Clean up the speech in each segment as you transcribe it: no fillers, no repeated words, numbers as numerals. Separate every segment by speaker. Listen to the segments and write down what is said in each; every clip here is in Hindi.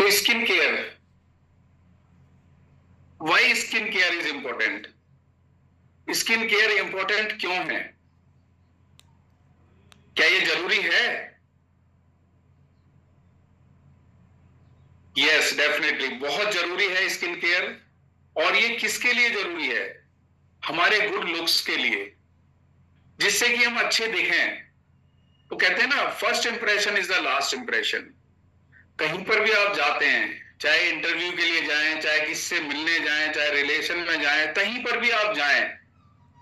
Speaker 1: तो skin care, why skin care is important? Skin care important क्यों है? क्या ये जरूरी है? यस, डेफिनेटली बहुत जरूरी है स्किन केयर। और ये किसके लिए जरूरी है? हमारे गुड लुक्स के लिए, जिससे कि हम अच्छे दिखें। तो कहते हैं ना, first impression is the last impression. कहीं पर भी आप जाते हैं, चाहे इंटरव्यू के लिए जाएं, चाहे किससे मिलने जाएं, चाहे रिलेशन में जाएं, कहीं पर भी आप जाएं,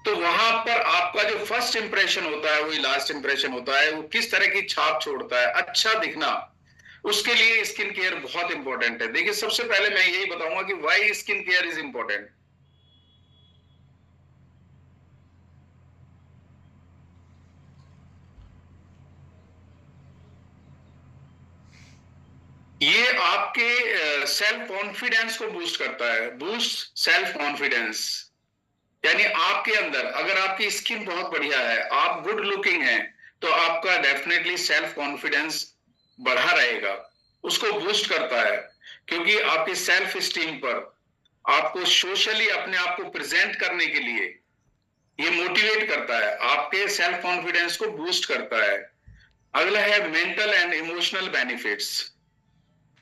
Speaker 1: तो वहां पर आपका जो फर्स्ट इंप्रेशन होता है वही लास्ट इंप्रेशन होता है। वो किस तरह की छाप छोड़ता है, अच्छा दिखना, उसके लिए स्किन केयर बहुत इंपॉर्टेंट है। देखिए, सबसे पहले मैं यही बताऊंगा कि why skin care is important. ये आपके सेल्फ कॉन्फिडेंस को बूस्ट करता है। बूस्ट सेल्फ कॉन्फिडेंस, यानी आपके अंदर अगर आपकी स्किन बहुत बढ़िया है, आप गुड लुकिंग हैं, तो आपका डेफिनेटली सेल्फ कॉन्फिडेंस बढ़ा रहेगा, उसको बूस्ट करता है। क्योंकि आपकी सेल्फ स्टीम पर, आपको सोशली अपने आप को प्रेजेंट करने के लिए ये मोटिवेट करता है, आपके सेल्फ कॉन्फिडेंस को बूस्ट करता है। अगला है मेंटल एंड इमोशनल बेनिफिट्स।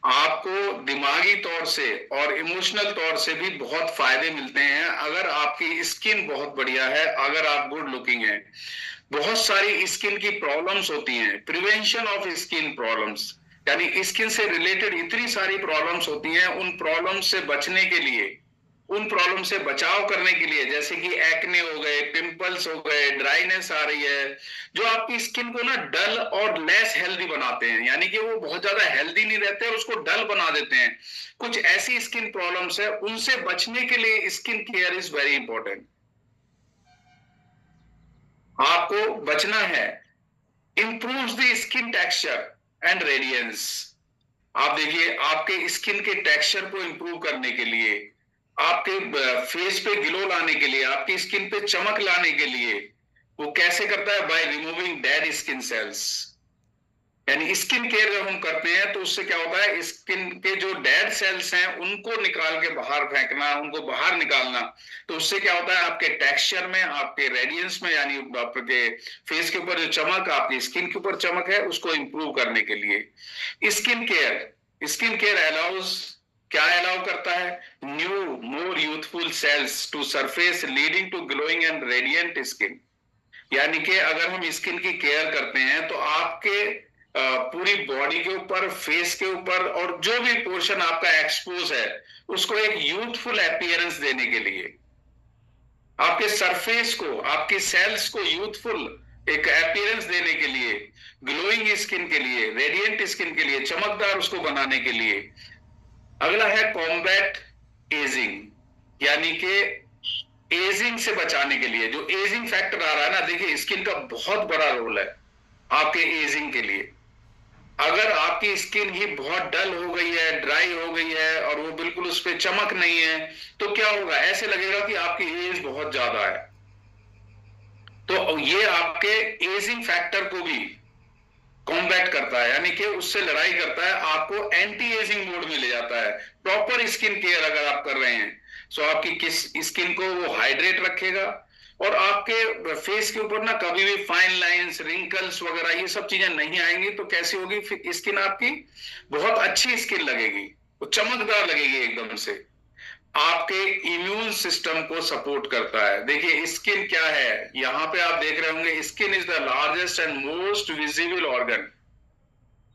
Speaker 1: आपको दिमागी तौर से और इमोशनल तौर से भी बहुत फायदे मिलते हैं अगर आपकी स्किन बहुत बढ़िया है, अगर आप गुड लुकिंग हैं। बहुत सारी स्किन की प्रॉब्लम्स होती हैं, प्रिवेंशन ऑफ स्किन प्रॉब्लम्स, यानी स्किन से रिलेटेड इतनी सारी प्रॉब्लम्स होती हैं। उन प्रॉब्लम्स से बचने के लिए, उन प्रॉब्लम से बचाव करने के लिए, जैसे कि एक्ने हो गए, पिंपल्स हो गए, ड्राइनेस आ रही है, जो आपकी स्किन को ना डल और लेस हेल्दी बनाते हैं, यानी कि वो बहुत ज्यादा हेल्दी नहीं रहते और उसको डल बना देते हैं। कुछ ऐसी स्किन प्रॉब्लम्स है, उनसे बचने के लिए skin care is very important. आपको बचना है। Improves the skin texture and radiance. आप देखिए, आपके स्किन के टेक्सचर को इंप्रूव करने के लिए, आपके फेस पे ग्लो लाने के लिए, आपकी स्किन पे चमक लाने के लिए, वो कैसे करता है? By removing dead skin cells. यानी स्किन केयर जब हम करते हैं तो उससे क्या होता है, स्किन के जो डेड सेल्स हैं उनको निकाल के बाहर फेंकना, उनको बाहर निकालना। तो उससे क्या होता है, आपके टेक्सचर में, आपके रेडियंस में, यानी आपके फेस के ऊपर जो चमक, आपकी स्किन के ऊपर चमक है, उसको इंप्रूव करने के लिए skin care, skin care allows, क्या अलाउ करता है? New more youthful cells to surface leading to glowing and radiant skin. यानी कि अगर हम स्किन की केयर करते हैं तो आपके पूरी बॉडी के ऊपर, फेस के ऊपर, और जो भी पोर्शन आपका एक्सपोज है, उसको एक यूथफुल अपीयरेंस देने के लिए, आपके सरफेस को, आपकी सेल्स को यूथफुल एक अपीयरेंस देने के लिए, ग्लोइंग स्किन के लिए, रेडियंट स्किन के लिए, चमकदार उसको बनाने के लिए। अगला है कॉम्बैट एजिंग, यानी कि एजिंग से बचाने के लिए। जो एजिंग फैक्टर आ रहा है ना, देखिए स्किन का बहुत बड़ा रोल है आपके एजिंग के लिए। अगर आपकी स्किन ही बहुत डल हो गई है, ड्राई हो गई है, और वो बिल्कुल उस पर चमक नहीं है, तो क्या होगा? ऐसे लगेगा कि आपकी एज बहुत ज्यादा है। तो ये आपके एजिंग फैक्टर को भी कॉम्बैट करता है, यानी कि उससे लड़ाई करता है, आपको एंटी एजिंग मोड में ले जाता है। प्रॉपर स्किन केयर अगर आप कर रहे हैं, तो आपकी किस स्किन को वो हाइड्रेट रखेगा, और आपके फेस के ऊपर ना कभी भी फाइन लाइंस, रिंकल्स वगैरह ये सब चीजें नहीं आएंगी। तो कैसी होगी स्किन आपकी? बहुत अच्छी स्किन लगेगी, वो चमकदार लगेगी एकदम से। आपके इम्यून सिस्टम को सपोर्ट करता है। देखिए स्किन क्या है, यहां पे आप देख रहे होंगे, skin is the largest and most visible organ,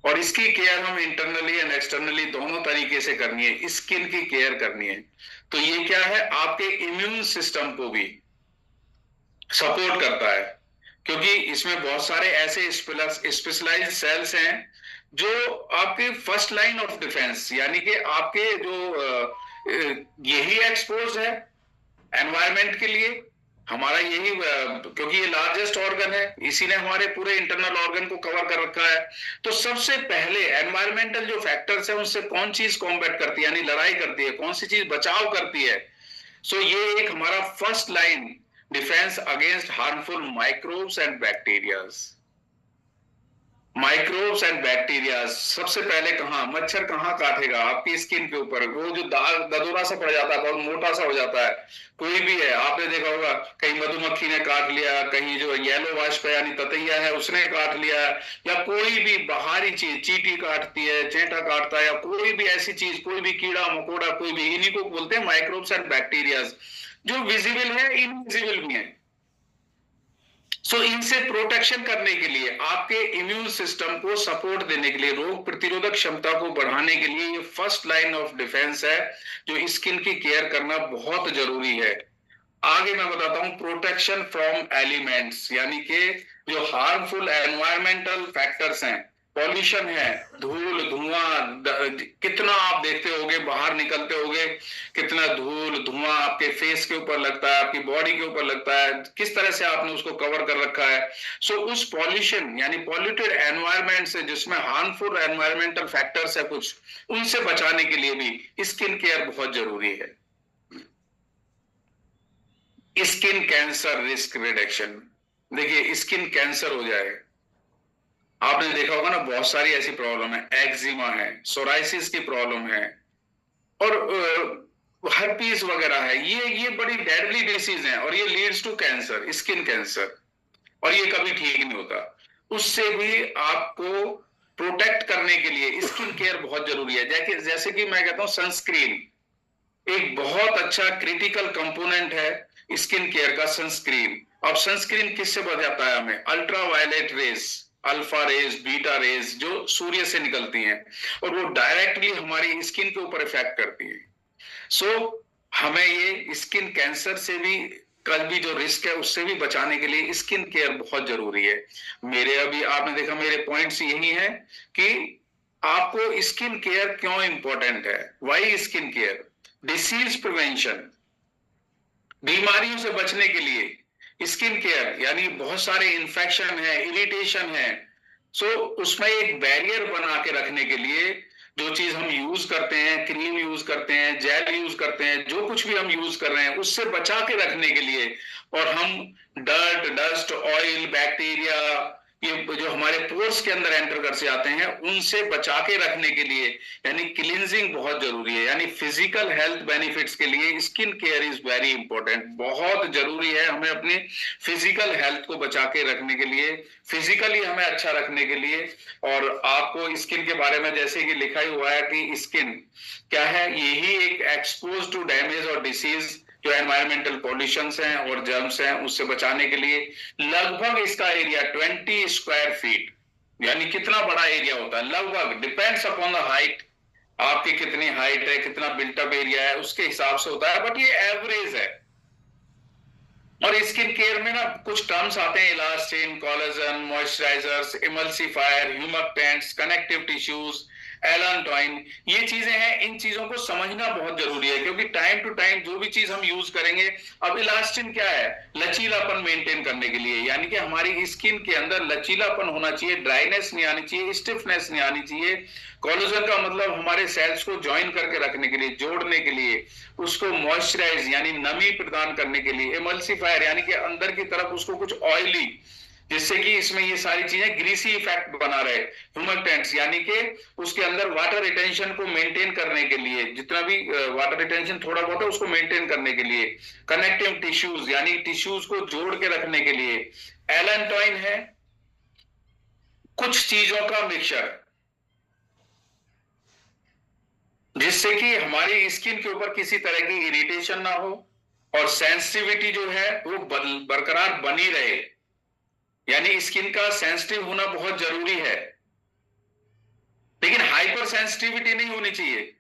Speaker 1: और इसकी केयर हम इंटरनली एंड एक्सटर्नली दोनों तरीके से करनी है। स्किन की केयर करनी है तो ये क्या है, आपके इम्यून सिस्टम को भी सपोर्ट करता है, क्योंकि इसमें बहुत सारे ऐसे स्पेशलाइज्ड सेल्स हैं जो आपके फर्स्ट लाइन ऑफ डिफेंस, यानी कि आपके यही एक्सपोज है एनवायरमेंट के लिए। हमारा यही क्योंकि ये लार्जेस्ट ऑर्गन है, इसी ने हमारे पूरे इंटरनल ऑर्गन को कवर कर रखा है। तो सबसे पहले एनवायरमेंटल जो फैक्टर्स है उनसे कौन चीज कॉम्बैट करती है, यानी लड़ाई करती है, कौन सी चीज बचाव करती है? सो ये एक हमारा first line defence against harmful microbes and bacterias. Microbes and bacteria सबसे पहले कहाँ, मच्छर कहाँ काटेगा, आपकी स्किन के ऊपर, वो जो दाग ददोरा सा पड़ जाता है, बहुत मोटा सा हो जाता है, कोई भी है, आपने देखा होगा कहीं मधुमक्खी ने काट लिया, कहीं जो येलो वास्प है यानी ततैया है उसने काट लिया, या कोई भी बाहरी चीज, चींटी काटती है, चेंटा काटता है, या कोई भी ऐसी चीज, कोई भी कीड़ा मकोड़ा, कोई भी, इन्हीं को बोलते हैं माइक्रोब्स एंड बैक्टीरिया, जो विजिबल है, इनविजिबल भी है। इनसे प्रोटेक्शन करने के लिए, आपके इम्यून सिस्टम को सपोर्ट देने के लिए, रोग प्रतिरोधक क्षमता को बढ़ाने के लिए, ये फर्स्ट लाइन ऑफ डिफेंस है, जो स्किन की केयर करना बहुत जरूरी है। आगे मैं बताता हूं प्रोटेक्शन फ्रॉम एलिमेंट्स, यानी कि जो हार्मफुल एनवायरमेंटल फैक्टर्स हैं, पॉल्यूशन है, धूल धुआं, कितना आप देखते होगे, बाहर निकलते होगे, कितना धूल धुआं आपके फेस के ऊपर लगता है, आपकी बॉडी के ऊपर लगता है, किस तरह से आपने उसको कवर कर रखा है। उस पॉल्यूशन यानी पॉल्यूटेड एनवायरमेंट से, जिसमें हार्मफुल एनवायरमेंटल फैक्टर्स है कुछ, उनसे बचाने के लिए भी स्किन केयर बहुत जरूरी है। स्किन कैंसर रिस्क रिडक्शन, देखिए स्किन कैंसर हो जाए, आपने देखा होगा ना, बहुत सारी ऐसी प्रॉब्लम है, एक्जिमा है, सोराइसिस की प्रॉब्लम है, और हर्पीस वगैरह है, ये बड़ी डेडली डिसीज हैं, और ये leads to cancer, skin cancer, और ये कभी ठीक नहीं होता। उससे भी आपको प्रोटेक्ट करने के लिए स्किन केयर बहुत जरूरी है। जैसे कि मैं कहता हूं सनस्क्रीन एक बहुत अच्छा क्रिटिकल कंपोनेंट है स्किन केयर का, सनस्क्रीन। अब सनस्क्रीन किससे बचाता है हमें, ultraviolet rays, alpha rays, beta rays, जो सूर्य से निकलती हैं, और वो डायरेक्टली हमारी स्किन के ऊपर इफेक्ट करती है। हमें ये स्किन कैंसर से भी, कल भी जो रिस्क है उससे भी बचाने के लिए स्किन केयर बहुत जरूरी है। मेरे अभी आपने देखा मेरे पॉइंट्स यही है कि आपको स्किन केयर क्यों इंपॉर्टेंट है, why skin care, disease prevention, बीमारियों से बचने के लिए स्किन केयर, यानी बहुत सारे इन्फेक्शन है, इरिटेशन है, उसमें एक बैरियर बना के रखने के लिए जो चीज हम यूज करते हैं, क्रीम यूज करते हैं, जेल यूज करते हैं, जो कुछ भी हम यूज कर रहे हैं उससे बचा के रखने के लिए, और हम डर्ट, डस्ट, ऑयल, बैक्टीरिया, ये जो हमारे पोर्स के अंदर एंटर कर से आते हैं, उनसे बचा के रखने के लिए यानी क्लींजिंग बहुत जरूरी है। यानी फिजिकल हेल्थ बेनिफिट्स के लिए skin care is very important, बहुत जरूरी है हमें अपनी फिजिकल हेल्थ को बचा के रखने के लिए, फिजिकली हमें अच्छा रखने के लिए। और आपको स्किन के बारे में जैसे कि लिखा ही हुआ है कि स्किन क्या है, यही एक एक्सपोज टू डैमेज और डिसीज, जो एनवायरमेंटल पॉल्यूशन हैं और जर्म्स हैं उससे बचाने के लिए लगभग इसका एरिया 20 स्क्वायर फीट, यानी कितना बड़ा एरिया होता है, लगभग डिपेंड्स अपॉन द हाइट, आपकी कितनी हाइट है, कितना बिल्टअप एरिया है, उसके हिसाब से होता है, बट ये एवरेज है। और स्किन केयर में ना कुछ टर्म्स आते हैं, elastin, collagen, moisturisers, emulsifier, humectants, connective tissues, allantoin, ये चीजें हैं, इन चीजों को समझना बहुत जरूरी है, क्योंकि टाइम टू टाइम जो भी चीज हम यूज करेंगे। अब इलास्टिन क्या है, लचीलापन मेंटेन करने के लिए, यानी कि हमारी स्किन के अंदर लचीलापन होना चाहिए, ड्राइनेस नहीं आनी चाहिए, स्टिफनेस नहीं आनी चाहिए। कोलेजन का मतलब हमारे सेल्स को ज्वाइन करके रखने के लिए, जोड़ने के लिए, उसको मॉइस्चराइज यानी नमी प्रदान करने के लिए, एमल्सिफायर यानी कि अंदर की तरफ उसको कुछ ऑयली, जिससे कि इसमें ये सारी चीजें ग्रीसी इफेक्ट बना रहे, ह्यूमकटेंट्स यानी कि उसके अंदर वाटर रिटेंशन को मेंटेन करने के लिए, जितना भी वाटर रिटेंशन थोड़ा बहुत है उसको मेंटेन करने के लिए, कनेक्टिव टिश्यूज यानी टिश्यूज को जोड़ के रखने के लिए, एलेंटोइन है कुछ चीजों का मिक्सचर, जिससे कि हमारी स्किन के ऊपर किसी तरह की इरिटेशन ना हो और सेंसिटिविटी जो है वो बरकरार बनी रहे, यानी स्किन का सेंसिटिव होना बहुत जरूरी है, लेकिन हाइपर सेंसिटिविटी नहीं होनी चाहिए।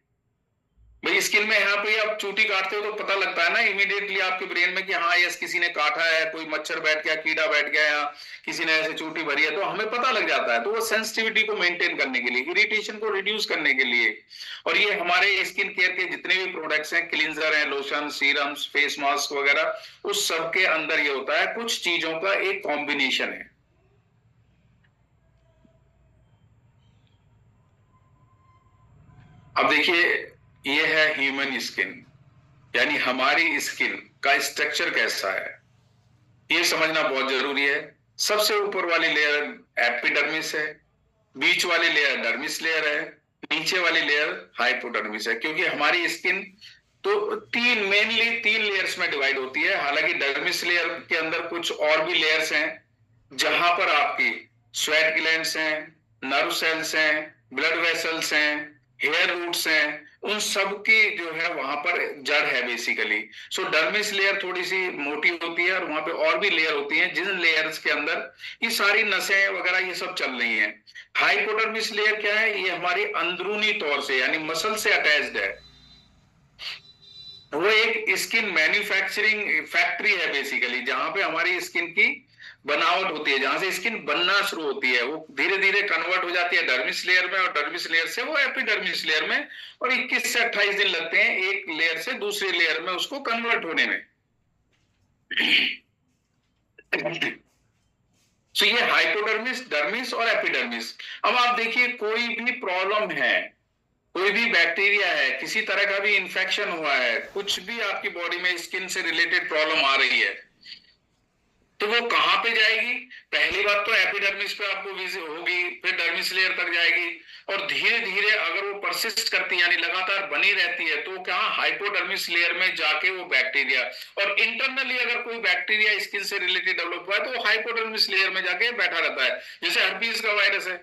Speaker 1: भाई स्किन में यहाँ पे आप चूटी काटते हो तो पता लगता है ना इमीडिएटली आपके ब्रेन में कि हाँ यस किसी ने काटा है, कोई मच्छर बैठ गया, कीड़ा बैठ गया, या किसी ने ऐसे चूटी भरी है, तो हमें पता लग जाता है। तो वो सेंसिटिविटी को मेंटेन करने के लिए, इरिटेशन को रिड्यूस करने के लिए, और ये हमारे स्किन केयर के जितने भी प्रोडक्ट्स हैं, क्लींजर हैं, लोशन, सीरम्स, फेस मास्क वगैरह, उस सब के अंदर ये होता है, कुछ चीजों का एक कॉम्बिनेशन है। अब देखिए ये है ह्यूमन स्किन, यानी हमारी स्किन का स्ट्रक्चर कैसा है ये समझना बहुत जरूरी है। सबसे ऊपर वाली लेयर एपिडर्मिस है, बीच वाली लेयर डर्मिस लेयर है, नीचे वाली लेयर हाइपोडर्मिस है। क्योंकि हमारी स्किन तो मेनली तीन लेयर्स में डिवाइड होती है। हालांकि डर्मिस लेयर के अंदर कुछ और भी लेयर्स हैं जहां पर आपकी स्वेट ग्लैंड्स हैं, नर्व सेल्स हैं, ब्लड वेसल्स हैं, हेयर रूट्स हैं, उन सब की जो है वहां पर जड़ है बेसिकली। सो डर्मिस लेयर थोड़ी सी मोटी होती है और वहां पे और भी लेयर होती हैं जिन लेयर्स के अंदर ये सारी नसें वगैरह ये सब चल रही हैं। हाइपोडर्मिस लेयर क्या है? ये हमारी अंदरूनी तौर से यानी मसल से अटैच्ड है। वो एक स्किन मैन्युफैक्चरिंग फैक्ट्री है बेसिकली, जहां पे हमारी स्किन की बनावट होती है, जहां से स्किन बनना शुरू होती है। वो धीरे धीरे कन्वर्ट हो जाती है डर्मिस लेयर में, और डर्मिस लेयर से वो एपिडर्मिस लेयर में, और 21 से 28 दिन लगते हैं एक लेयर से दूसरी लेयर में उसको कन्वर्ट होने में। तो ये हाइपोडर्मिस, डर्मिस और एपिडर्मिस। अब आप देखिए, कोई भी प्रॉब्लम है, कोई भी बैक्टीरिया है, किसी तरह का भी इंफेक्शन हुआ है, कुछ भी आपकी बॉडी में स्किन से रिलेटेड प्रॉब्लम आ रही है, तो वो कहां पे जाएगी? पहली बात तो एपिडर्मिस पे आपको विजिट होगी, फिर डर्मिस लेयर तक जाएगी, और धीरे धीरे अगर वो परसिस्ट करती है यानी लगातार बनी रहती है, तो क्या हाइपोडर्मिस लेयर में जाके वो बैक्टीरिया, और इंटरनली अगर कोई बैक्टीरिया स्किन से रिलेटेड डेवलप हुआ है तो वो हाइपोडर्मिस लेयर में जाके बैठा रहता है। जैसे हर्पीस का वायरस है,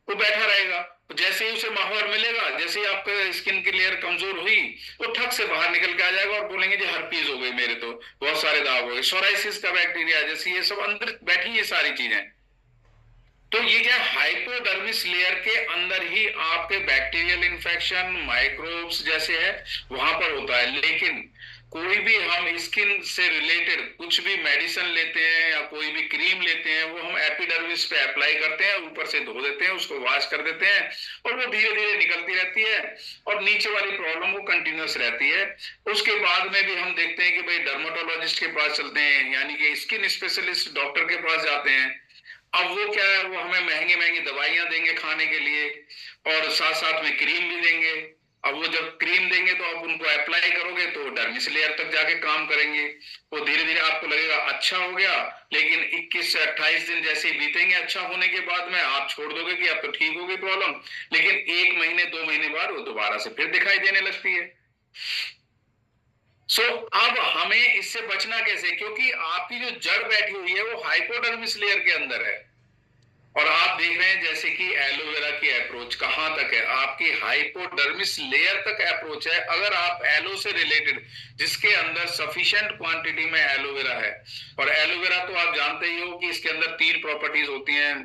Speaker 1: वो बैठा रहेगा, तो जैसे ही उसे माहौल मिलेगा, जैसे ही आपके स्किन की लेयर कमजोर हुई, वो ठक से बाहर निकल के आ जाएगा और बोलेंगे जी हर्पीज हो गई मेरे, तो बहुत सारे दाग हो गए। सोराइसिस का बैक्टीरिया, जैसे ये सब अंदर बैठी ये सारी चीजें। तो ये क्या, हाइपोडर्मिस लेयर के अंदर ही आपके बैक्टीरियल इन्फेक्शन, माइक्रोब्स जैसे है वहां पर होता है। लेकिन कोई भी हम स्किन से रिलेटेड कुछ भी मेडिसिन लेते हैं या कोई भी क्रीम लेते हैं, वो हम एपिडर्मिस पे अप्लाई करते हैं, ऊपर से धो देते हैं, उसको वॉश कर देते हैं, और वो धीरे धीरे निकलती रहती है, और नीचे वाली प्रॉब्लम वो कंटिन्यूस रहती है। उसके बाद में भी हम देखते हैं कि भाई डर्माटोलॉजिस्ट के पास चलते हैं, यानी कि स्किन स्पेशलिस्ट डॉक्टर के पास जाते हैं। अब वो क्या है, वो हमें महंगी महंगी दवाइयां देंगे खाने के लिए, और साथ साथ में क्रीम भी देंगे। अब वो जब क्रीम देंगे तो आप उनको अप्लाई करोगे तो डर्मिस लेयर तक जाके काम करेंगे। वो धीरे धीरे आपको लगेगा अच्छा हो गया, लेकिन 21 से 28 दिन जैसे ही बीतेंगे अच्छा होने के बाद में, आप छोड़ दोगे कि अब तो ठीक हो गई प्रॉब्लम, लेकिन 1 महीने 2 महीने बाद वो दोबारा से फिर दिखाई देने लगती है। अब हमें इससे बचना कैसे? क्योंकि आपकी जो जड़ बैठी हुई है वो हाइपोडर्मिस लेयर के अंदर है। और आप देख रहे हैं जैसे कि एलोवेरा की अप्रोच कहां तक है, आपकी हाइपोडर्मिस लेयर तक अप्रोच है। अगर आप एलो से रिलेटेड, जिसके अंदर सफिशिएंट क्वांटिटी में एलोवेरा है, और एलोवेरा तो आप जानते ही हो कि इसके अंदर 3 प्रॉपर्टीज होती हैं,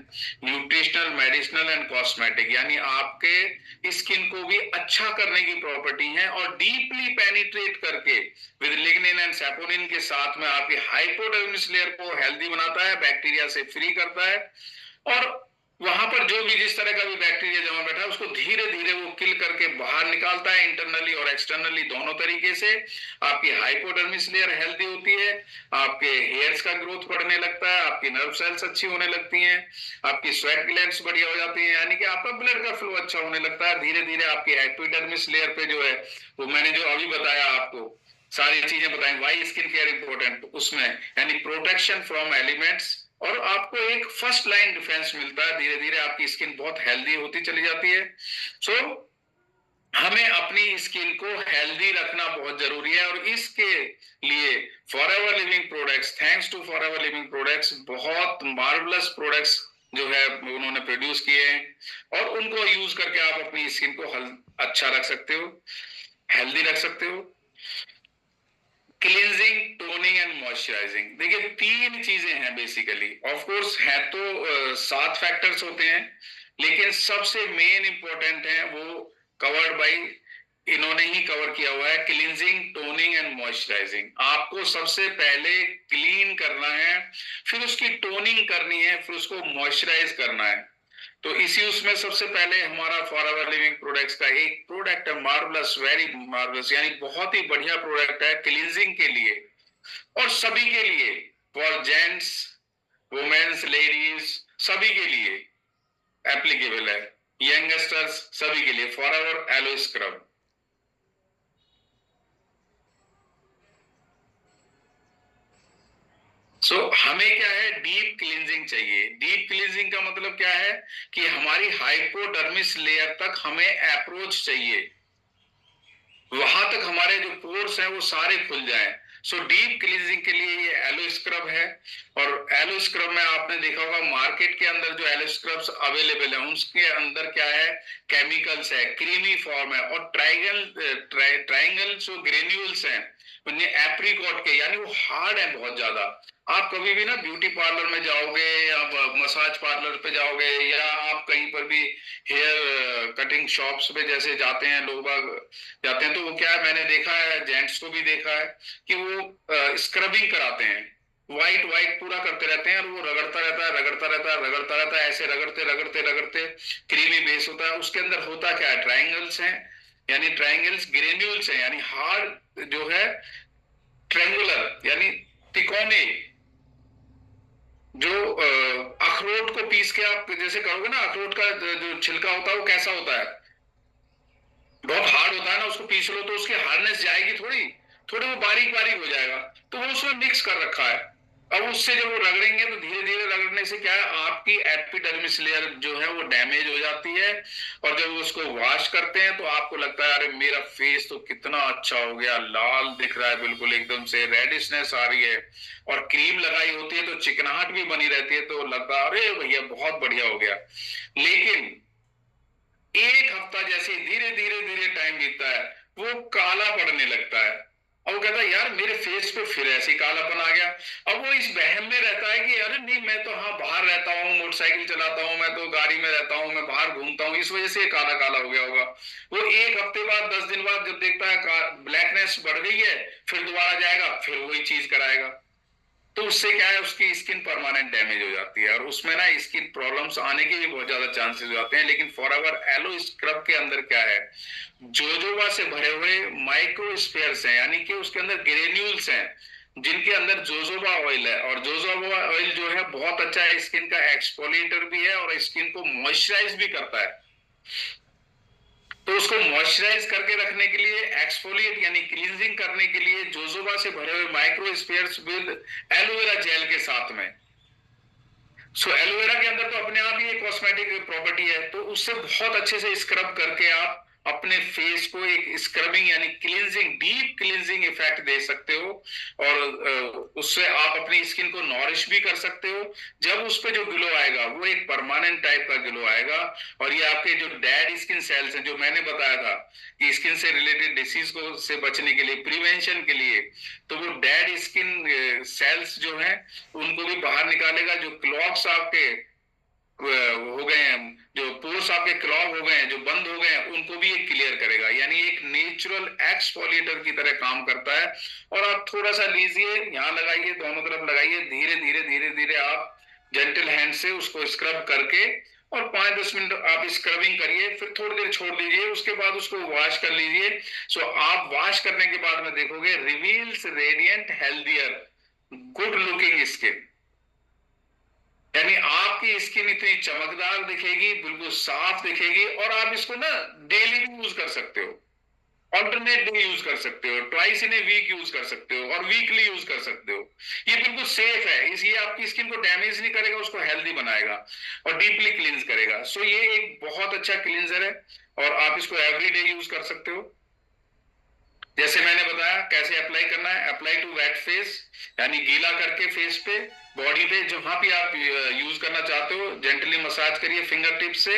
Speaker 1: न्यूट्रिशनल, मेडिसिनल एंड कॉस्मेटिक, यानी आपके स्किन को भी अच्छा करने की प्रॉपर्टी है, और डीपली पेनिट्रेट करके विद लिग्निन एंड सैपोनिन के साथ में आपकी हाइपोडर्मिस लेयर को हेल्दी बनाता है, बैक्टीरिया से फ्री करता है, और वहां पर जो भी जिस तरह का भी बैक्टीरिया जमा बैठा है उसको धीरे धीरे वो किल करके बाहर निकालता है, इंटरनली और एक्सटर्नली दोनों तरीके से। आपकी हाइपोडर्मिस लेयर हेल्दी होती है, आपके हेयर्स का ग्रोथ बढ़ने लगता है, आपकी नर्व सेल्स अच्छी होने लगती हैं, आपकी स्वेट ग्लैंड्स बढ़िया हो जाती हैं, यानी कि आपका ब्लड का फ्लो अच्छा होने लगता है। धीरे धीरे आपकी एपिडर्मिस लेयर पे जो है, वो मैंने जो अभी बताया आपको सारी चीजें बताई, वाई स्किन केयर इंपॉर्टेंट, उसमें यानी प्रोटेक्शन फ्रॉम एलिमेंट्स, और आपको एक फर्स्ट लाइन डिफेंस मिलता है। धीरे धीरे आपकी स्किन बहुत हेल्दी होती चली जाती है। सो हमें अपनी स्किन को हेल्दी रखना बहुत जरूरी है, और इसके लिए Forever Living products, thanks to Forever Living products, बहुत मार्वलस प्रोडक्ट्स जो है उन्होंने प्रोड्यूस किए हैं, और उनको यूज करके आप अपनी स्किन को अच्छा रख सकते हो, हेल्दी रख सकते हो। क्लींजिंग, टोनिंग एंड मॉइस्चराइजिंग, देखिए 3 चीजें हैं बेसिकली। ऑफ कोर्स है तो 7 फैक्टर्स होते हैं, लेकिन सबसे मेन इंपॉर्टेंट है वो कवर्ड बाई, इन्होंने ही कवर किया हुआ है, क्लींजिंग, टोनिंग एंड मॉइस्चराइजिंग। आपको सबसे पहले क्लीन करना है, फिर उसकी टोनिंग करनी है, फिर उसको मॉइस्चराइज करना है। तो इसी उसमें सबसे पहले हमारा फॉरएवर लिविंग प्रोडक्ट्स का एक प्रोडक्ट है, मार्वलस, वेरी मार्वलस, यानी बहुत ही बढ़िया प्रोडक्ट है क्लींजिंग के लिए और सभी के लिए, फॉर जेंट्स, वुमेन्स, लेडीज, सभी के लिए एप्लीकेबल है, यंगस्टर्स सभी के लिए, फॉरएवर एलो स्क्रब। हमें क्या है, डीप क्लींजिंग चाहिए। डीप क्लींजिंग का मतलब क्या है कि हमारी हाइपोडर्मिस लेयर तक हमें अप्रोच चाहिए, वहां तक हमारे जो पोर्स हैं वो सारे खुल जाएं। डीप क्लींजिंग के लिए ये एलो स्क्रब है। और एलो स्क्रब में आपने देखा होगा मार्केट के अंदर जो एलो स्क्रब्स अवेलेबल है उसके अंदर क्या है, केमिकल्स है, क्रीमी फॉर्म है, और ट्राइंगल जो ग्रेन्यूल्स हैं उन्हें एप्रिकॉट के, यानी वो हार्ड है बहुत ज्यादा। आप कभी भी ना ब्यूटी पार्लर में जाओगे या मसाज पार्लर पे जाओगे या आप कहीं पर भी हेयर कटिंग शॉप्स पे जैसे जाते हैं लोग बाग जाते हैं, तो वो क्या है, मैंने देखा है, जेंट्स को भी देखा है कि वो स्क्रबिंग कराते हैं, वाइट वाइट पूरा करते रहते हैं, और वो रगड़ता रहता है, रगड़ता रहता है, रगड़ता रहता है, ऐसे रगड़ते रगड़ते रगड़ते क्रीमी बेस होता है। उसके अंदर होता क्या है, ट्राइंगल्स हैं, यानी ट्राइंगल्स ग्रेन्यूल्स हैं, यानी हार्ड जो है, ट्रेंगुलर यानी तिकोने, जो अखरोट को पीस के आप जैसे करोगे ना, अखरोट का जो छिलका होता है वो कैसा होता है, बहुत हार्ड होता है ना, उसको पीस लो तो उसकी हार्डनेस जाएगी थोड़ी, थोड़ी वो बारीक बारीक हो जाएगा, तो वो उसमें मिक्स कर रखा है। अब उससे जब वो रगड़ेंगे तो धीरे धीरे रगड़ने से क्या है, आपकी एपिडर्मिस लेयर जो है वो डैमेज हो जाती है। और जब उसको वॉश करते हैं तो आपको लगता है अरे मेरा फेस तो कितना अच्छा हो गया, लाल दिख रहा है, बिल्कुल एकदम से रेडिशनेस आ रही है, और क्रीम लगाई होती है तो चिकनाहट भी बनी रहती है, तो लगता है अरे भैया बहुत बढ़िया हो गया। लेकिन एक हफ्ता जैसे धीरे धीरे धीरे टाइम बीतता है वो काला पड़ने लगता है, और वो कहता है यार मेरे फेस पे फिर ऐसे ही कालापन आ गया। अब वो इस वहम में रहता है कि अरे नहीं मैं तो हाँ बाहर रहता हूँ, मोटरसाइकिल चलाता हूँ, मैं तो गाड़ी में रहता हूँ, मैं बाहर घूमता हूँ, इस वजह से काला काला हो गया होगा। वो एक हफ्ते बाद 10 दिन बाद जब देखता है ब्लैकनेस बढ़ गई है, फिर दोबारा जाएगा, फिर वही चीज कराएगा। तो उससे क्या है, उसकी स्किन परमानेंट डैमेज हो जाती है, और उसमें ना स्किन प्रॉब्लम्स आने के भी बहुत ज्यादा चांसेस हो जाते हैं। लेकिन फॉरएवर एलो स्क्रब के अंदर क्या है, जोजोबा से भरे हुए माइक्रोस्फेयर्स हैं, यानी कि उसके अंदर ग्रेन्यूल्स हैं जिनके अंदर जोजोबा ऑयल है, और जोजोबा ऑयल जो है बहुत अच्छा है, स्किन का एक्सफोलिएटर भी है और स्किन को मॉइस्चराइज भी करता है। तो उसको मॉइस्चराइज करके रखने के लिए, एक्सफोलिएट यानी क्लींजिंग करने के लिए जोजोबा से भरे हुए माइक्रोस्फेयर्स विद एलोवेरा जेल के साथ में। एलोवेरा के अंदर तो अपने आप ही एक कॉस्मेटिक प्रॉपर्टी है, तो उससे बहुत अच्छे से स्क्रब करके आप अपने फेस को एक स्क्रबिंग यानी क्लींजिंग, डीप क्लींजिंग इफेक्ट दे सकते हो, और उससे आप अपनी स्किन को नॉरिश भी कर सकते हो। जब उस पे जो ग्लो आएगा वो एक परमानेंट टाइप का ग्लो आएगा, और ये आपके जो डेड स्किन सेल्स हैं, जो मैंने बताया था कि स्किन से रिलेटेड डिसीज को से बचने के लिए, प्रिवेंशन के लिए, तो वो डेड स्किन सेल्स जो हैं उनको भी बाहर निकालेगा। जो क्लॉक्स आपके हो गए हैं, जो पोर्स आपके क्लॉग हो गए हैं, जो बंद हो गए हैं, उनको भी ये क्लियर करेगा, यानी एक नेचुरल एक्सफोलिएटर की तरह काम करता है। और आप थोड़ा सा लीजिए, यहाँ लगाइए, दोनों तरफ लगाइए, धीरे धीरे धीरे धीरे आप जेंटल हैंड से उसको स्क्रब करके, और 5-10 मिनट आप स्क्रबिंग करिए, फिर थोड़ी देर छोड़ दीजिए, उसके बाद उसको वॉश कर लीजिए। आप वॉश करने के बाद में देखोगे reveals radiant healthier good looking skin, यानी आपकी स्किन इतनी चमकदार दिखेगी, बिल्कुल साफ दिखेगी, और आप इसको ना डेली भी यूज कर सकते हो, ऑल्टरनेट डे यूज कर सकते हो, twice in a week use कर सकते हो, और वीकली यूज कर सकते हो। ये बिल्कुल सेफ है, इसलिए आपकी स्किन को डैमेज नहीं करेगा, उसको हेल्दी बनाएगा और डीपली क्लींस करेगा। ये एक बहुत अच्छा क्लींजर है, और आप इसको एवरी डे यूज कर सकते हो। जैसे मैंने बताया कैसे अप्लाई करना है, अप्लाई टू वेट फेस, यानी गीला करके फेस पे, बॉडी पे, जहां भी आप यूज करना चाहते हो, जेंटली मसाज करिए फिंगर टिप से,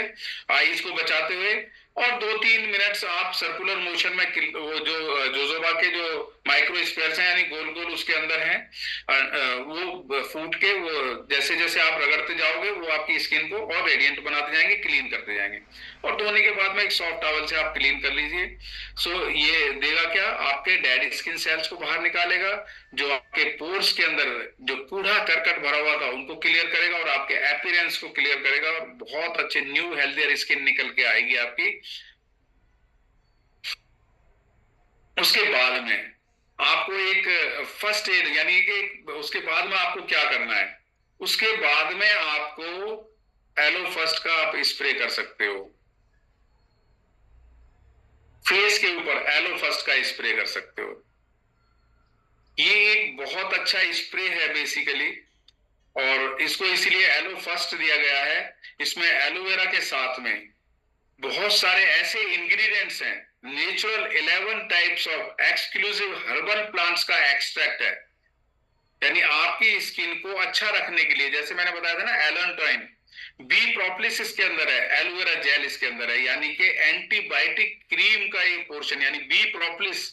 Speaker 1: आईज को बचाते हुए, और 2-3 मिनट्स आप सर्कुलर मोशन में वो जो जोजोबा के जो माइक्रो स्पेयर्स हैं, यानी गोल गोल उसके अंदर हैं, वो फूट के, वो जैसे जैसे आप रगड़ते जाओगे वो आपकी स्किन को और रेडियंट बनाते जाएंगे, क्लीन करते जाएंगे, और धोने के बाद में एक सॉफ्ट टॉवल से आप क्लीन कर लीजिए। ये देगा क्या, आपके डेड स्किन सेल्स को बाहर निकालेगा, जो आपके पोर्स के अंदर जो कूड़ा करकट भरा हुआ था उनको क्लियर करेगा, और आपके अपीयरेंस को क्लियर करेगा, और बहुत अच्छे न्यू हेल्थियर स्किन निकल के आएगी आपकी। उसके बाद में आपको एक फर्स्ट एड, यानी कि उसके बाद में आपको क्या करना है, उसके बाद में आपको एलो फर्स्ट का आप स्प्रे कर सकते हो, फेस के ऊपर एलो फर्स्ट का स्प्रे कर सकते हो। ये एक बहुत अच्छा स्प्रे है बेसिकली, और इसको इसीलिए एलो फर्स्ट दिया गया है। इसमें एलोवेरा के साथ में बहुत सारे ऐसे इंग्रेडिएंट्स हैं, natural 11 types of exclusive herbal plants का एक्सट्रैक्ट है। यानी आपकी स्किन को अच्छा रखने के लिए, जैसे मैंने बताया था ना एलंटॉइन, बी प्रोपोलिस इसके अंदर है, एलोवेरा जेल इसके अंदर है, यानी कि एंटीबायोटिक क्रीम का एक पोर्शन, यानी बी प्रोपोलिस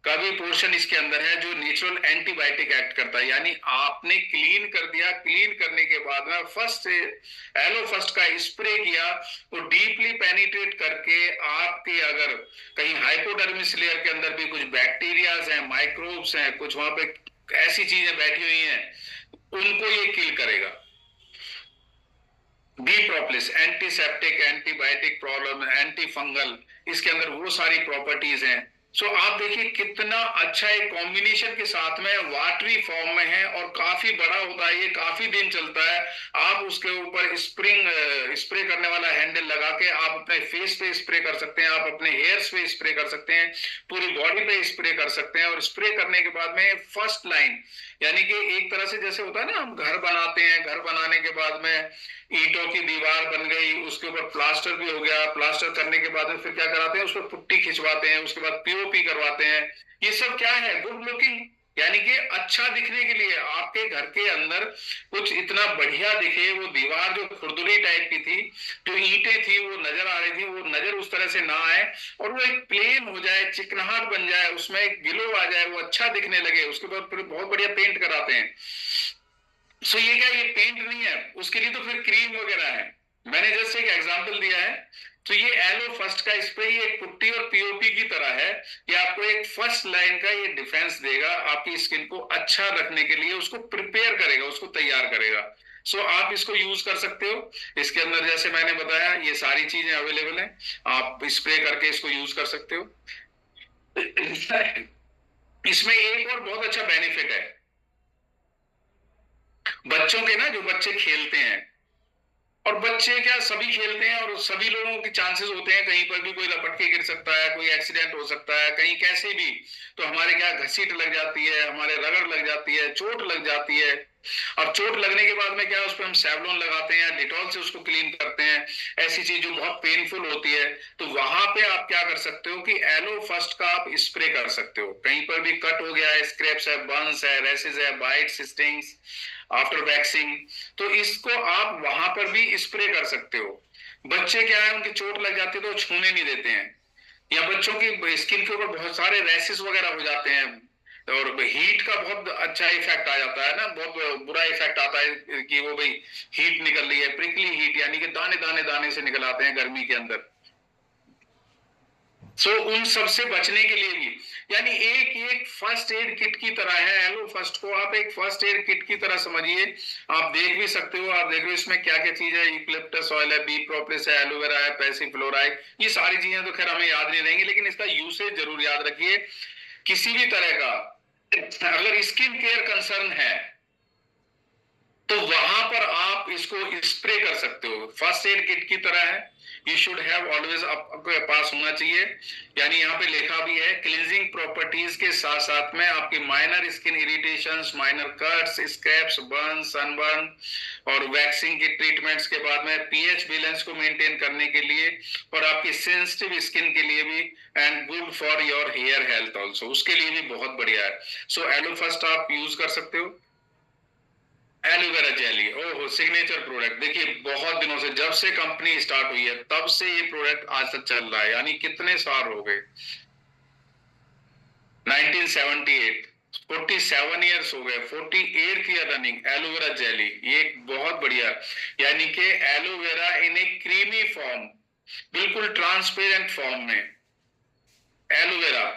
Speaker 1: का भी पोर्शन इसके अंदर है जो नेचुरल एंटीबायोटिक एक्ट करता है। यानी आपने क्लीन कर दिया, क्लीन करने के बाद में फर्स्ट एलो फर्स्ट का स्प्रे किया, तो डीपली पेनिट्रेट करके आपके अगर कहीं हाइपोडर्मिस लेयर के अंदर भी कुछ बैक्टीरियाज हैं, माइक्रोब्स हैं, कुछ वहां पे ऐसी चीजें बैठी हुई हैं, उनको ये किल करेगा। B propolis antiseptic, antibiotic problem, anti fungal, इसके अंदर वो सारी प्रॉपर्टीज हैं। सो आप देखिए कितना अच्छा एक कॉम्बिनेशन के साथ में वाटरी फॉर्म में है और काफी बड़ा होता है, ये काफी दिन चलता है। आप उसके ऊपर स्प्रे करने वाला हैंडल लगा के आप अपने फेस पे स्प्रे कर सकते हैं, आप अपने हेयर्स पे स्प्रे कर सकते हैं, पूरी बॉडी पे स्प्रे कर सकते हैं। और स्प्रे करने के बाद में फर्स्ट लाइन, यानी कि एक तरह से जैसे होता है ना, हम घर बनाते हैं, घर बनाने के बाद में ईंटों की दीवार बन गई, उसके ऊपर प्लास्टर भी हो गया, प्लास्टर करने के बाद में फिर क्या कराते हैं, उस पर पुट्टी खिंचवाते हैं, उसके बाद पीओपी करवाते हैं। ये सब क्या है, गुड लुकिंग, यानी कि अच्छा दिखने के लिए, आपके घर के अंदर कुछ इतना बढ़िया दिखे। वो दीवार जो खुरदुरी टाइप की थी, जो ईंटें थी वो नजर आ रही थी, वो नजर उस तरह से ना आए, और वो एक प्लेन हो जाए, चिकनाहट बन जाए, उसमें एक ग्लो आ जाए, वो अच्छा दिखने लगे। उसके बाद फिर बहुत बढ़िया पेंट कराते हैं। सो ये क्या, ये पेंट नहीं है, उसके लिए तो फिर क्रीम वगैरह है। मैंने जस्ट एक एग्जांपल दिया है। तो ये एलो फर्स्ट का स्प्रे ये एक पुट्टी और पीओपी की तरह है, कि आपको एक फर्स्ट लाइन का ये डिफेंस देगा, आपकी स्किन को अच्छा रखने के लिए उसको प्रिपेयर करेगा, उसको तैयार करेगा। सो आप इसको यूज कर सकते हो। इसके अंदर जैसे मैंने बताया ये सारी चीजें अवेलेबल हैं, आप स्प्रे करके इसको यूज कर सकते हो। इसमें एक और बहुत अच्छा बेनिफिट है, बच्चों के ना, जो बच्चे खेलते हैं, और बच्चे क्या सभी खेलते हैं, और सभी लोगों के चांसेस होते हैं कहीं पर भी कोई लपट के गिर सकता है, कोई एक्सीडेंट हो सकता है कहीं कैसे भी, तो हमारे क्या घसीट लग जाती है, हमारे रगड़ लग जाती है, चोट लग जाती है। और चोट लगने के बाद में क्या, उस पर हम सेवलॉन लगाते हैं, डिटॉल से उसको क्लीन करते हैं, ऐसी चीज जो बहुत पेनफुल होती है। तो वहां पे आप क्या कर सकते हो कि एलो फर्स्ट का आप स्प्रे कर सकते हो, कहीं पर भी कट हो गया है, स्क्रैप्स है, बर्न्स है, रैसेस है, बाइट्स, स्टिंग्स आफ्टर वैक्सिंग, तो इसको आप वहां पर भी स्प्रे कर सकते हो। बच्चे क्या है, उनकी चोट लग जाती है तो छूने नहीं देते हैं, या बच्चों की स्किन के ऊपर बहुत सारे रैसेस वगैरह हो जाते हैं, और हीट का बहुत अच्छा इफेक्ट आ जाता है ना, बहुत बुरा इफेक्ट आता है कि वो भाई हीट निकल रही है, प्रिकली हीट, यानी कि दाने दाने दाने से निकल आते हैं गर्मी के अंदर। उन सब से बचने के लिए भी, यानी एक एक फर्स्ट एड किट की तरह है। एलो फर्स्ट को आप एक फर्स्ट एड किट की तरह समझिए। आप देख भी सकते हो, आप देख रहे हो इसमें क्या क्या चीज है, यूकलिप्टस ऑयल है, बी प्रोपोलिस है, एलोवेरा है, पैसिफ्लोरा है, ये सारी चीजें तो खैर हमें याद नहीं रहेंगी, लेकिन इसका यूसेज जरूर याद रखिए। किसी भी तरह का अगर स्किन केयर कंसर्न है, तो वहां पर आप इसको स्प्रे कर सकते हो, फर्स्ट एड किट की तरह है। यू शुड हैव ऑलवेज आपके पास होना चाहिए। यानी यहाँ पे लिखा भी है, क्लींजिंग प्रॉपर्टीज के साथ साथ में आपके minor skin irritations, minor cuts, scraps, burn, sunburn और वैक्सिंग के ट्रीटमेंट्स के बाद में पीएच बैलेंस को मेंटेन करने के लिए, और आपकी सेंसिटिव स्किन के लिए भी, and good for your hair health also, उसके लिए भी बहुत बढ़िया है। सो एलो फर्स्ट आप यूज कर सकते हो। एलोवेरा जेली, ओहो, सिग्नेचर प्रोडक्ट। देखिए बहुत दिनों से, जब से कंपनी स्टार्ट हुई है तब से ये प्रोडक्ट आज तक चल रहा है, यानी कितने साल हो गए, 1978, 47 ईयर्स हो गए, 48th year running aloe vera jelly. ये एक बहुत बढ़िया, यानी कि aloe vera in a creamy form, बिल्कुल ट्रांसपेरेंट फॉर्म में एलोवेरा,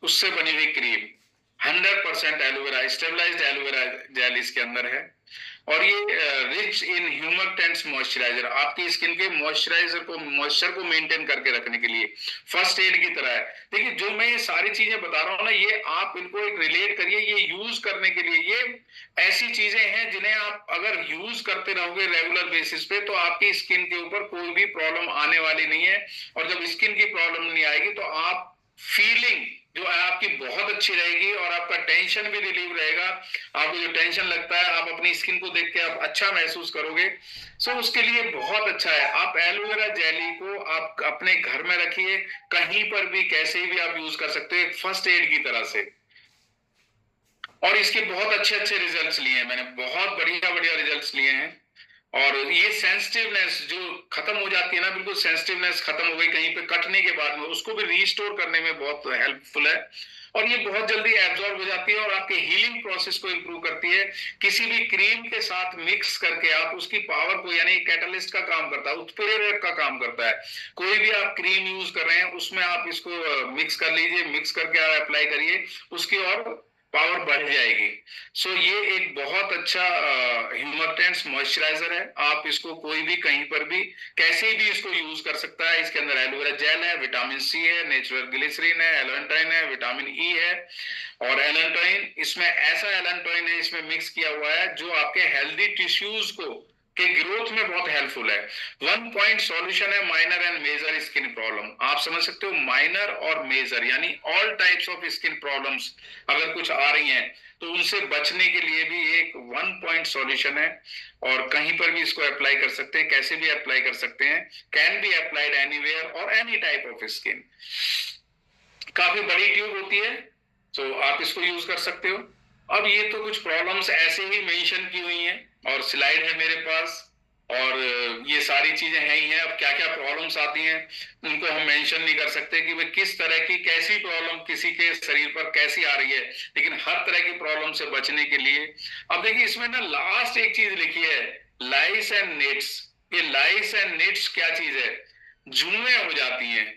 Speaker 1: उससे बनी हुई cream, 100% aloe vera, stabilised aloe vera gel इसके अंदर है। और ये रिच इन ह्यूमकटेंट्स मॉइस्चराइजर, आपकी स्किन के मॉइस्चर को मेंटेन करके रखने के लिए फर्स्ट एड की तरह है। देखिए जो मैं ये सारी चीजें बता रहा हूँ ना, ये आप इनको एक रिलेट करिए, ये यूज करने के लिए, ये ऐसी चीजें हैं जिन्हें आप अगर यूज करते रहोगे रेगुलर बेसिस पे, तो आपकी स्किन के ऊपर कोई भी प्रॉब्लम आने वाली नहीं है। और जब स्किन की प्रॉब्लम नहीं आएगी, तो आप फीलिंग जो आपकी बहुत अच्छी रहेगी और आपका टेंशन भी रिलीव रहेगा। आपको जो टेंशन लगता है आप अपनी स्किन को देख के आप अच्छा महसूस करोगे। सो उसके लिए बहुत अच्छा है। आप एलोवेरा जेली को आप अपने घर में रखिए, कहीं पर भी कैसे भी आप यूज कर सकते हो, फर्स्ट एड की तरह से। और इसके बहुत अच्छे अच्छे रिजल्ट्स लिए हैं मैंने, बहुत बढ़िया बढ़िया रिजल्ट्स लिए हैं। और ये सेंसिटिवनेस जो खत्म हो जाती है ना, बिल्कुल सेंसिटिवनेस खत्म हो गई कहीं पे कटने के बाद में, उसको भी रीस्टोर करने में बहुत हेल्पफुल है। और ये बहुत जल्दी एब्जॉर्ब हो जाती है और आपके हीलिंग प्रोसेस को इंप्रूव करती है। किसी भी क्रीम के साथ मिक्स करके आप उसकी पावर को, यानी कैटलिस्ट का काम करता है, उत्प्रेरक का काम करता है। कोई भी आप क्रीम यूज कर रहे हैं उसमें आप इसको मिक्स कर लीजिए, मिक्स करके आप अप्लाई करिए, उसकी और पावर बढ़ जाएगी। सो ये एक बहुत अच्छा ह्यूमरटेंस मॉइस्चराइजर है। आप इसको कोई भी कहीं पर भी कैसे भी इसको यूज कर सकता है। इसके अंदर एलोवेरा जेल है, विटामिन सी है, नेचुरल ग्लिसरीन है, एलेंटाइन है, विटामिन ई है। और एलेंटाइन, इसमें ऐसा एलेंटाइन है इसमें मिक्स किया हुआ है जो आपके हेल्दी टिश्यूज को के ग्रोथ में बहुत हेल्पफुल है। वन पॉइंट सॉल्यूशन है minor and major skin problem. आप समझ सकते हो, माइनर और मेजर यानी all types of skin problems अगर कुछ आ रही हैं तो उनसे बचने के लिए भी एक वन पॉइंट सॉल्यूशन है। और कहीं पर भी इसको अप्लाई कर सकते हैं, कैसे भी अप्लाई कर सकते हैं। कैन बी अप्लाइड एनीवेयर और एनी टाइप ऑफ स्किन। काफी बड़ी ट्यूब होती है, तो आप इसको यूज कर सकते हो। अब ये तो कुछ प्रॉब्लम्स ऐसे ही मेंशन की हुई हैं और स्लाइड है मेरे पास, और ये सारी चीजें हैं ही हैं। अब क्या क्या प्रॉब्लम्स आती हैं उनको हम मेंशन नहीं कर सकते कि वे किस तरह की कैसी प्रॉब्लम किसी के शरीर पर कैसी आ रही है, लेकिन हर तरह की प्रॉब्लम से बचने के लिए। अब देखिए इसमें ना लास्ट एक चीज लिखी है, लाइस एंड नेट्स। ये लाइस एंड नेट्स क्या चीज है? जुएं हो जाती हैं।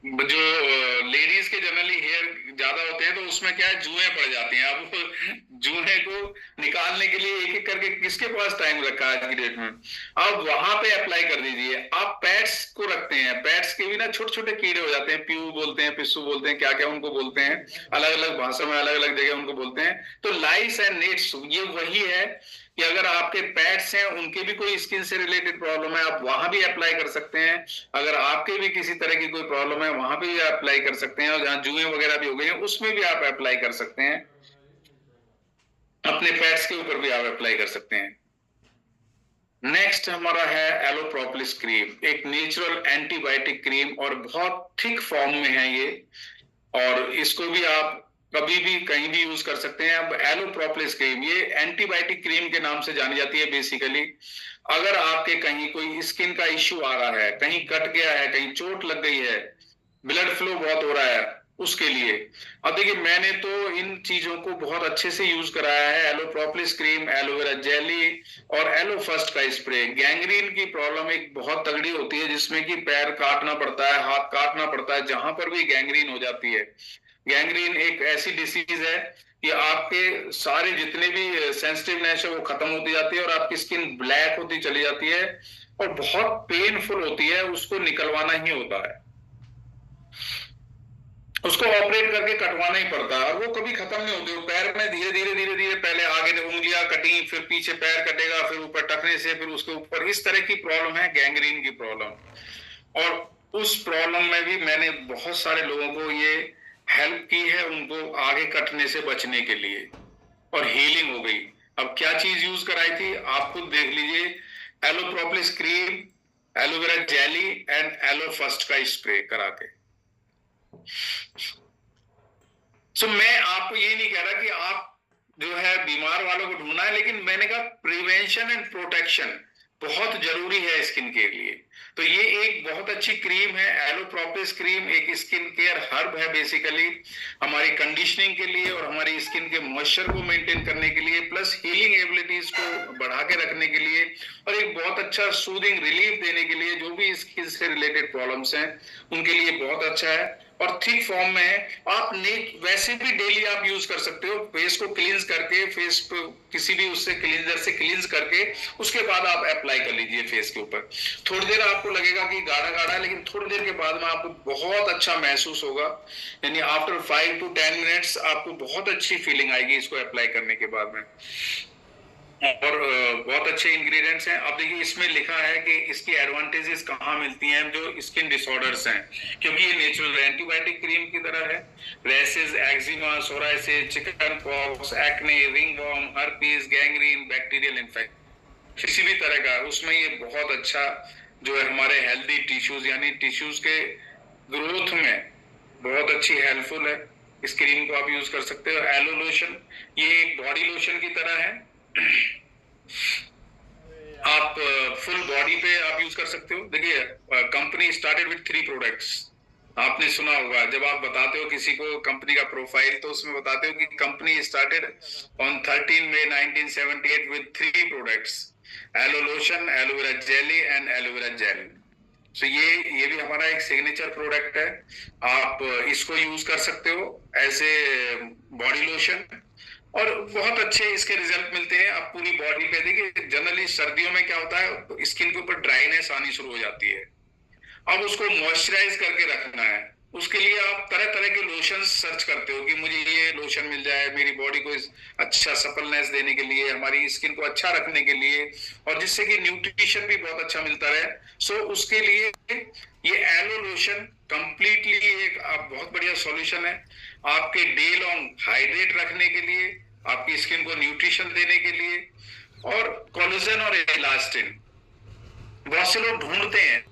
Speaker 1: जो लेडीज के जनरली हेयर ज्यादा होते हैं तो उसमें क्या है, जुएं पड़ जाती हैं। अब जुएं को निकालने के लिए एक एक करके किसके पास टाइम रखा है आज की डेट में। अब वहां पे अप्लाई कर दीजिए। आप पेट्स को रखते हैं, पेट्स के भी ना छोटे छोटे कीड़े हो जाते हैं, प्यू बोलते हैं, पिस्सू बोलते हैं, क्या क्या उनको बोलते हैं, अलग अलग भाषा में अलग अलग जगह उनको बोलते हैं। तो लाइस एंड नेट्स ये वही है कि अगर आपके पेट्स हैं उनके भी कोई स्किन से रिलेटेड प्रॉब्लम है आप वहां भी अप्लाई कर सकते हैं। अगर आपके भी किसी तरह की कोई प्रॉब्लम है वहां पे भी अप्लाई कर सकते हैं। और जहां जुएं वगैरह भी हो गई हैं उसमें भी आप अप्लाई कर सकते हैं। अपने पेट्स के ऊपर भी आप अप्लाई कर सकते हैं। नेक्स्ट हमारा है एलोप्रोपोलिस क्रीम, एक नेचुरल एंटीबायोटिक क्रीम और बहुत थिक फॉर्म में है ये। और इसको भी आप कभी भी कहीं भी यूज कर सकते हैं। अब एलोप्रोपोलिस क्रीम ये एंटीबायोटिक क्रीम के नाम से जानी जाती है बेसिकली। अगर आपके कहीं कोई स्किन का इश्यू आ रहा है, कहीं कट गया है, कहीं चोट लग गई है, ब्लड फ्लो बहुत हो रहा है, उसके लिए। अब देखिए मैंने तो इन चीजों को बहुत अच्छे से यूज कराया है, एलोप्रोपोलिस क्रीम, एलोवेरा जेली और एलो फर्स्ट का स्प्रे। गैंग्रीन की प्रॉब्लम एक बहुत तगड़ी होती है जिसमें कि पैर काटना पड़ता है, हाथ काटना पड़ता है, जहां पर भी गैंग्रीन हो जाती है। गैंग्रीन एक ऐसी डिसीज है कि आपके सारे जितने भी सेंसिटिवनेस है वो खत्म होती जाती है और आपकी स्किन ब्लैक होती चली जाती है और बहुत पेनफुल होती है, उसको निकलवाना ही होता है, उसको ऑपरेट करके कटवाना ही पड़ता है। और वो कभी खत्म नहीं होती, वो पैर में धीरे धीरे धीरे धीरे पहले आगे उंगलियां कटी, फिर पीछे पैर कटेगा, फिर ऊपर टखने से, फिर उसके ऊपर, इस तरह की प्रॉब्लम है गैंग्रीन की प्रॉब्लम। और उस प्रॉब्लम में भी मैंने बहुत सारे लोगों को ये हेल्प की है उनको आगे कटने से बचने के लिए, और हीलिंग हो गई। अब क्या चीज यूज कराई थी आप खुद देख लीजिए, aloe propolis cream, aloe vera jelly and aloe first का स्प्रे करा के। मैं आपको ये नहीं कह रहा कि आप जो है बीमार वालों को ढूंढना है, लेकिन मैंने कहा प्रिवेंशन एंड प्रोटेक्शन बहुत जरूरी है स्किन के लिए। तो ये एक बहुत अच्छी क्रीम है, एलोप्रोपोलिस क्रीम एक स्किन केयर हर्ब है बेसिकली, हमारी कंडीशनिंग के लिए और हमारी स्किन के मॉइस्चर को मेंटेन करने के लिए, प्लस हीलिंग एबिलिटीज को बढ़ा के रखने के लिए, और एक बहुत अच्छा सूदिंग रिलीफ देने के लिए। जो भी स्किन से रिलेटेड प्रॉब्लम्स हैं उनके लिए बहुत अच्छा है और थिक फॉर्म में है। आप वैसे भी डेली आप यूज कर सकते हो, फेस को क्लींस करके, फेस पे किसी भी उससे क्लींजर से क्लींस करके उसके बाद आप अप्लाई कर लीजिए फेस के ऊपर। थोड़ी देर आपको लगेगा कि गाढ़ा गाढ़ा है, लेकिन थोड़ी देर के बाद में आपको बहुत अच्छा महसूस होगा। यानी आफ्टर 5 to 10 मिनट्स आपको बहुत अच्छी फीलिंग आएगी इसको अप्लाई करने के बाद में। और बहुत अच्छे इंग्रेडिएंट्स हैं। अब देखिए इसमें लिखा है कि इसकी एडवांटेजेस कहाँ मिलती हैं जो स्किन डिसऑर्डर्स हैं, क्योंकि ये नेचुरल एंटीबायोटिक क्रीम की तरह है। Rashes, eczema, psoriasis, chicken pox, acne, ringworm, herpes, gangrene, bacterial infection, किसी भी तरह का उसमें ये बहुत अच्छा जो है हमारे हेल्दी टिश्यूज यानी टिश्यूज के ग्रोथ में बहुत अच्छी हेल्पफुल है। इस क्रीम को आप यूज कर सकते हो। एलो लोशन, ये एक बॉडी लोशन की तरह है। आप फुल बॉडी पे आप यूज कर सकते हो। देखिए कंपनी स्टार्टेड विथ 3 प्रोडक्ट्स। आपने सुना होगा जब आप बताते हो किसी को कंपनी का प्रोफाइल, तो उसमें बताते हो कि company started on 13 May 1978 with 3 products, aloe lotion, aloe vera jelly and aloe vera gel. तो ये भी हमारा एक सिग्नेचर प्रोडक्ट है। आप इसको यूज कर सकते हो एज ए बॉडी लोशन, और बहुत अच्छे इसके रिजल्ट मिलते हैं। आप पूरी बॉडी पे देखिए, जनरली सर्दियों में क्या होता है, स्किन के ऊपर ड्राइनेस आनी शुरू हो जाती है। अब उसको मॉइस्चराइज करके रखना है, उसके लिए आप तरह तरह के लोशन सर्च करते हो कि मुझे ये लोशन मिल जाए मेरी बॉडी को अच्छा सपलनेस देने के लिए, हमारी स्किन को अच्छा रखने के लिए, और जिससे कि न्यूट्रिशन भी बहुत अच्छा मिलता रहे। सो उसके लिए ये एलो लोशन कंप्लीटली एक बहुत बढ़िया सॉल्यूशन है आपके डे लॉन्ग हाइड्रेट रखने के लिए, आपकी स्किन को न्यूट्रिशन देने के लिए। और कोलेजन और इलास्टिन बहुत से लोग ढूंढते हैं